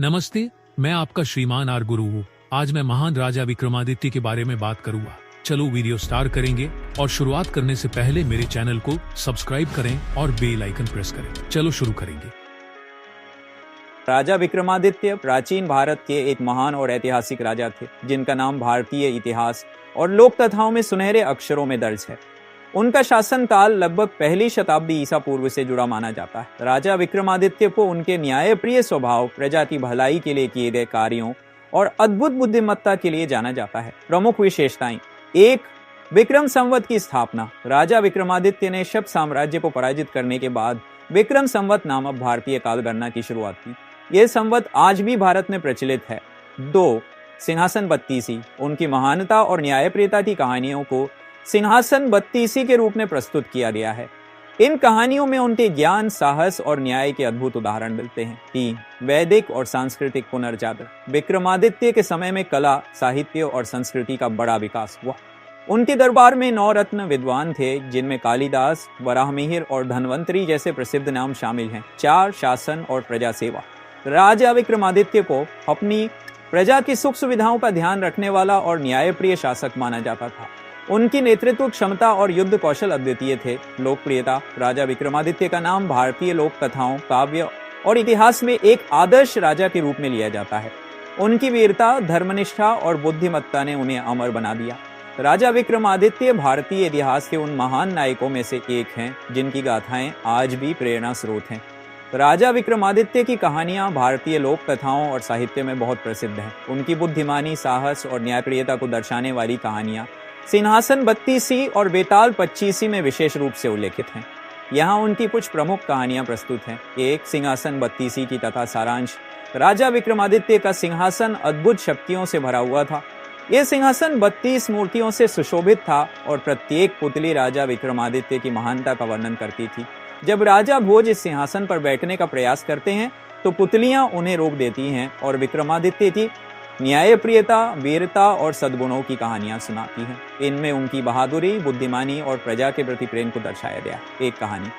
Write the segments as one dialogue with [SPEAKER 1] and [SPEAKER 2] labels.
[SPEAKER 1] नमस्ते, मैं आपका श्रीमान आर गुरु हूँ। आज मैं महान राजा विक्रमादित्य के बारे में बात करूंगा। चलो वीडियो स्टार्ट करेंगे और शुरुआत करने से पहले मेरे चैनल को सब्सक्राइब करें और बेल आइकन प्रेस करें। चलो शुरू करेंगे।
[SPEAKER 2] राजा विक्रमादित्य प्राचीन भारत के एक महान और ऐतिहासिक राजा थे, जिनका नाम भारतीय इतिहास और लोक कथाओं में सुनहरे अक्षरों में दर्ज है। उनका शासन काल लगभग पहली शताब्दी ईसा पूर्व से जुड़ा माना जाता है। राजा विक्रमादित्य को उनके न्यायप्रिय स्वभाव, प्रजा की भलाई के लिए किए गए कार्यों और अद्भुत बुद्धिमत्ता के लिए जाना जाता है। प्रमुख विशेषताएं: 1. विक्रम संवत की स्थापना। राजा विक्रमादित्य ने शक साम्राज्य को पराजित करने के बाद विक्रम संवत नामक भारतीय कालगणना की शुरुआत की। यह संवत आज भी भारत में प्रचलित है। 2. सिंहासन बत्तीसी। उनकी महानता और न्यायप्रियता की कहानियों को सिंहासन बत्तीसी के रूप में प्रस्तुत किया गया है। इन कहानियों में उनके ज्ञान, साहस और न्याय के अद्भुत उदाहरण मिलते हैं। 3. वैदिक और सांस्कृतिक पुनर्जागरण। विक्रमादित्य के समय में कला, साहित्य और संस्कृति का बड़ा विकास हुआ। उनके दरबार में 9 रत्न विद्वान थे, जिनमें कालिदास, वराहमिहिर और धन्वंतरी जैसे प्रसिद्ध नाम शामिल हैं। 4. शासन और प्रजा सेवा। राजा विक्रमादित्य को अपनी प्रजा की सुख सुविधाओं का ध्यान रखने वाला और न्यायप्रिय शासक माना जाता था। उनकी नेतृत्व क्षमता और युद्ध कौशल अद्वितीय थे। लोकप्रियता। राजा विक्रमादित्य का नाम भारतीय लोक कथाओं, काव्य और इतिहास में एक आदर्श राजा के रूप में लिया जाता है। उनकी वीरता, धर्मनिष्ठा और बुद्धिमत्ता ने उन्हें अमर बना दिया। राजा विक्रमादित्य भारतीय इतिहास के उन महान नायकों में से एक हैं, जिनकी गाथाएं आज भी प्रेरणा स्रोत हैं। राजा विक्रमादित्य की कहानियां भारतीय लोक कथाओं और साहित्य में बहुत प्रसिद्ध हैं। उनकी बुद्धिमानी, साहस और न्यायप्रियता को दर्शाने वाली कहानियां सिंहासन बत्तीसी और बेताल पच्चीसी में विशेष रूप से उल्लेखित हैं। यहाँ उनकी कुछ प्रमुख कहानियां प्रस्तुत हैं। 1. सिंहासन बत्तीसी की कथा सारांश। राजा विक्रमादित्य का सिंहासन अद्भुत शक्तियों से भरा हुआ था। यह सिंहासन 32 मूर्तियों से सुशोभित था और प्रत्येक पुतली राजा विक्रमादित्य की महानता का वर्णन करती थी। जब राजा भोज इस सिंहासन पर बैठने का प्रयास करते हैं तो पुतलियां उन्हें रोक देती हैं और विक्रमादित्य की न्यायप्रियता, वीरता और सद्गुणों की कहानियां सुनाती हैं। इनमें उनकी बहादुरी, बुद्धिमानी और प्रजा के प्रति प्रेम को दर्शाया गया। एक कहानी।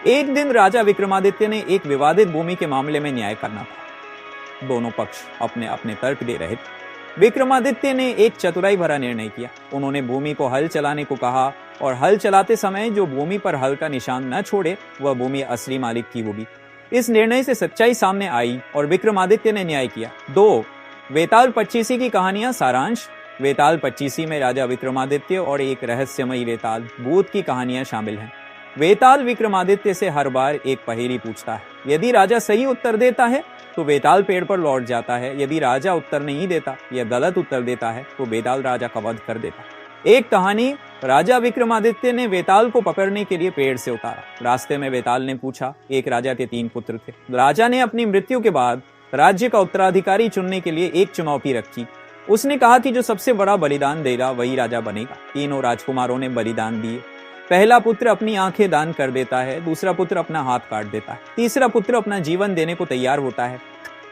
[SPEAKER 2] एक दिन राजा विक्रमादित्य ने एक विवादित भूमि के मामले में न्याय करना था। दोनों पक्ष अपने अपने तर्क दे रहे थे। विक्रमादित्य ने एक चतुराई भरा निर्णय किया। उन्होंने भूमि को हल चलाने को कहा और हल चलाते समय जो भूमि पर हल का निशान न छोड़े, वह भूमि असली मालिक की होगी। इस निर्णय से सच्चाई सामने आई और विक्रमादित्य ने न्याय किया। 2. बेताल पच्चीसी की कहानियां सारांश। बेताल पच्चीसी में राजा विक्रमादित्य और एक रहस्यमयी बेताल भूत की कहानियां शामिल हैं। बेताल विक्रमादित्य से हर बार एक पहेली पूछता है। यदि राजा सही उत्तर देता है तो बेताल पेड़ पर लौट जाता है। यदि राजा उत्तर नहीं देता या गलत उत्तर देता है तो बेताल राजा का वध कर देता है। एक कहानी। राजा विक्रमादित्य ने बेताल को पकड़ने के लिए पेड़ से उतारा। रास्ते में बेताल ने पूछा। एक राजा के 3 पुत्र थे। राजा ने अपनी मृत्यु के बाद राज्य का उत्तराधिकारी चुनने के लिए एक चुनौती रखी। उसने कहा कि जो सबसे बड़ा बलिदान देगा वही राजा बनेगा। तीनों राजकुमारों ने बलिदान दिए। पहला पुत्र अपनी आंखें दान कर देता है, दूसरा पुत्र अपना हाथ काट देता है, तीसरा पुत्र अपना जीवन देने को तैयार होता है।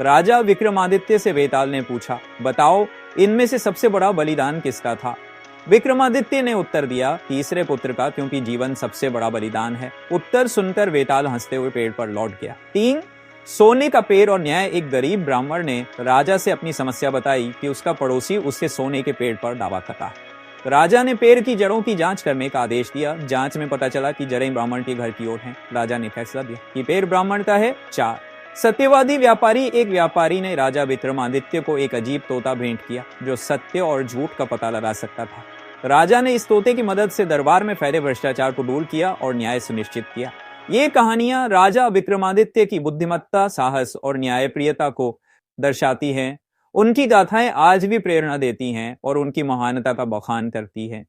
[SPEAKER 2] राजा विक्रमादित्य से बेताल ने पूछा, बताओ इनमें से सबसे बड़ा बलिदान किसका था? विक्रमादित्य ने उत्तर दिया, तीसरे पुत्र का, क्योंकि जीवन सबसे बड़ा बलिदान है। उत्तर सुनकर बेताल हंसते हुए पेड़ पर लौट गया। 3. सोने का पेड़ और न्याय। एक गरीब ब्राह्मण ने राजा से अपनी समस्या बताई कि उसका पड़ोसी उससे सोने के पेड़ पर दावा करता है। राजा ने पेड़ की जड़ों की जांच करने का आदेश दिया। जांच में पता चला कि जड़ें ब्राह्मण के घर की ओर हैं। राजा ने फैसला दिया कि पेड़ ब्राह्मण का है। 4. सत्यवादी व्यापारी। एक व्यापारी ने राजा विक्रमादित्य को एक अजीब तोता भेंट किया जो सत्य और झूठ का पता लगा सकता था। राजा ने इस तोते की मदद से दरबार में फैले भ्रष्टाचार को दूर किया और न्याय सुनिश्चित किया। ये कहानियां राजा विक्रमादित्य की बुद्धिमत्ता, साहस और न्यायप्रियता को दर्शाती हैं। उनकी गाथाएं आज भी प्रेरणा देती हैं और उनकी महानता का बखान करती हैं।